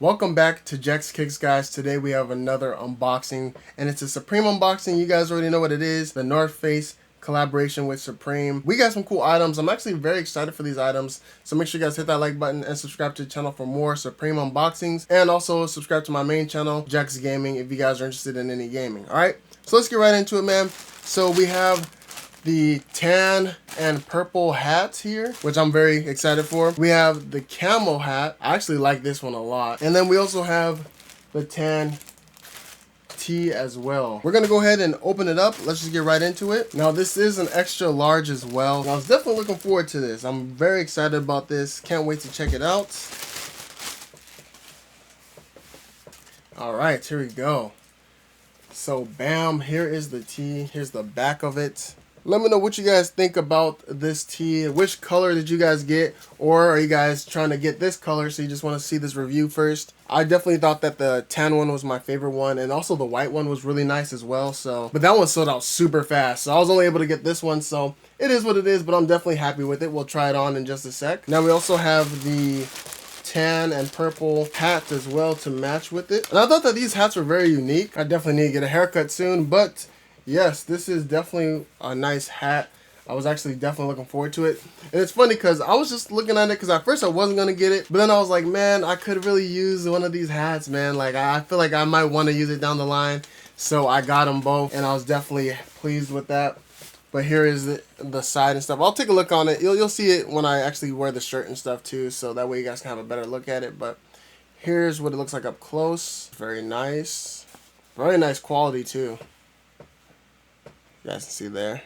Welcome back to Jack's Kicks, guys. Today we have another unboxing, and it's a Supreme unboxing. You guys already know what it is. The North Face collaboration with Supreme. We got some cool items. I'm actually very excited for these items, so make sure you guys hit that like button and subscribe to the channel for more Supreme unboxings, and also subscribe to my main channel, Jack's Gaming, if you guys are interested in any gaming. Alright, so let's get right into it, man. So we have the tan and purple hats here, which I'm very excited for. We have the camo hat. I actually like this one a lot. And then we also have the tan tee as well. We're gonna go ahead and open it up. Let's just get right into it. Now this is an extra large as well. I was definitely looking forward to this. I'm very excited about this. Can't wait to check it out. All right, here we go. So bam, here is the tee. Here's the back of it. Let me know what you guys think about this tee. Which color did you guys get? Or are you guys trying to get this color so you just want to see this review first? I definitely thought that the tan one was my favorite one, and also the white one was really nice as well. But that one sold out super fast, so I was only able to get this one, so it is what it is, but I'm definitely happy with it. We'll try it on in just a sec. Now we also have the tan and purple hat as well to match with it. And I thought that these hats were very unique. I definitely need to get a haircut soon, but yes, this is definitely a nice hat. I was actually definitely looking forward to it. And it's funny because I was just looking at it because at first I wasn't going to get it. But then I was like, man, I could really use one of these hats, man. Like, I feel like I might want to use it down the line. So I got them both and I was definitely pleased with that. But here is the side and stuff. I'll take a look on it. You'll see it when I actually wear the shirt and stuff too. So that way you guys can have a better look at it. But here's what it looks like up close. Very nice. Very nice quality too. You guys can see there.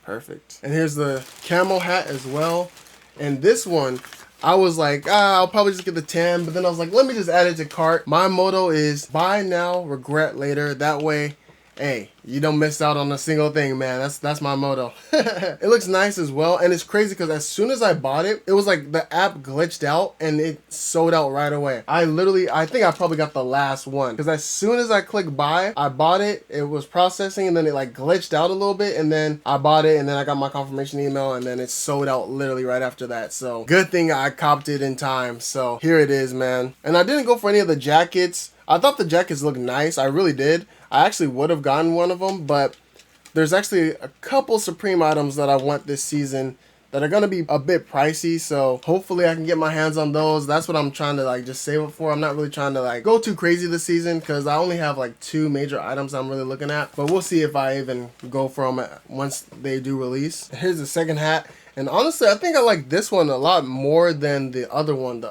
Perfect. And here's the camo hat as well. And this one, I was like, I'll probably just get the tan. But then I was like, let me just add it to cart. My motto is buy now, regret later. That way, hey, you don't miss out on a single thing, man. That's my motto. It looks nice as well, and it's crazy because as soon as I bought it, it was like the app glitched out and it sold out right away. I think I probably got the last one because as soon as I clicked buy, I bought it, it was processing, and then it like glitched out a little bit, and then I bought it, and then I got my confirmation email, and then it sold out literally right after that. So good thing I copped it in time. So here it is, man. And I didn't go for any of the jackets. I thought the jackets looked nice. I really did. I actually would have gotten one of them, but there's actually a couple Supreme items that I want this season that are going to be a bit pricey, so hopefully I can get my hands on those. That's what I'm trying to like just save up for. I'm not really trying to like go too crazy this season because I only have like 2 major items I'm really looking at, but we'll see if I even go for them once they do release. Here's the second hat. And honestly, I think I like this one a lot more than the other one.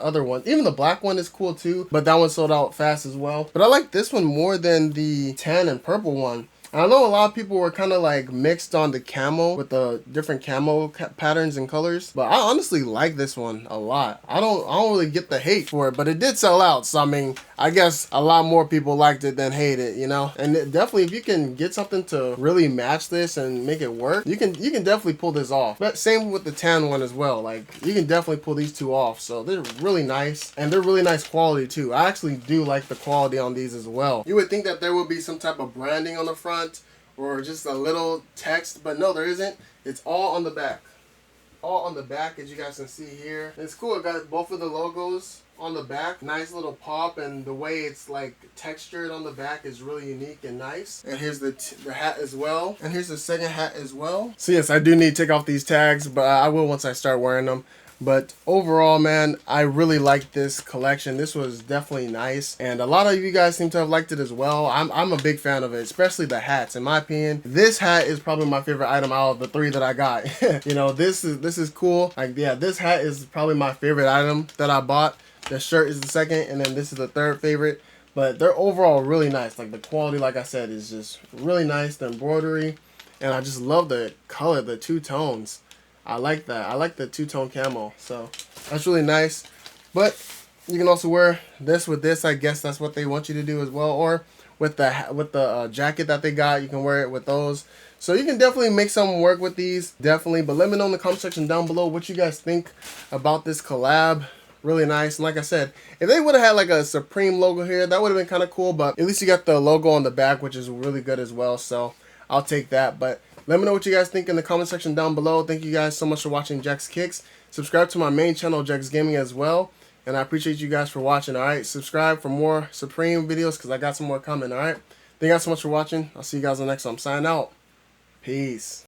Even the black one is cool too, but that one sold out fast as well. But I like this one more than the tan and purple one. I know a lot of people were kind of like mixed on the camo with the different camo patterns and colors, but I honestly like this one a lot. I don't really get the hate for it, but it did sell out. So I mean, I guess a lot more people liked it than hate it, you know. And definitely, if you can get something to really match this and make it work, you can definitely pull this off. But same with the tan one as well. Like you can definitely pull these two off. So they're really nice, and they're really nice quality too. I actually do like the quality on these as well. You would think that there would be some type of branding on the front or just a little text, but no, there isn't. It's all on the back. All on the back, as you guys can see here. It's cool. It got both of the logos on the back. Nice little pop, and the way it's like textured on the back is really unique and nice. And here's the hat as well. And here's the second hat as well. So yes, I do need to take off these tags, but I will once I start wearing them. But overall, man, I really like this collection. This was definitely nice, and a lot of you guys seem to have liked it as well. I'm a big fan of it, especially the hats. In my opinion, this hat is probably my favorite item out of the 3 that I got. You know, this is cool. Like, yeah, this hat is probably my favorite item that I bought. The shirt is the second, and then this is the third favorite. But they're overall really nice. Like the quality, like I said, is just really nice. The embroidery, and I just love the color, the 2 tones. I like that. I like the 2-tone camo, so that's really nice. But you can also wear this with this. I guess that's what they want you to do as well. Or with the jacket that they got, you can wear it with those. So you can definitely make something work with these, definitely. But let me know in the comment section down below what you guys think about this collab. Really nice. And like I said, if they would have had like a Supreme logo here, that would have been kind of cool. But at least you got the logo on the back, which is really good as well. So I'll take that. But let me know what you guys think in the comment section down below. Thank you guys so much for watching Jack's Kicks. Subscribe to my main channel, Jack's Gaming, as well. And I appreciate you guys for watching, alright? Subscribe for more Supreme videos because I got some more coming, alright? Thank you guys so much for watching. I'll see you guys on the next one. I'm signing out. Peace.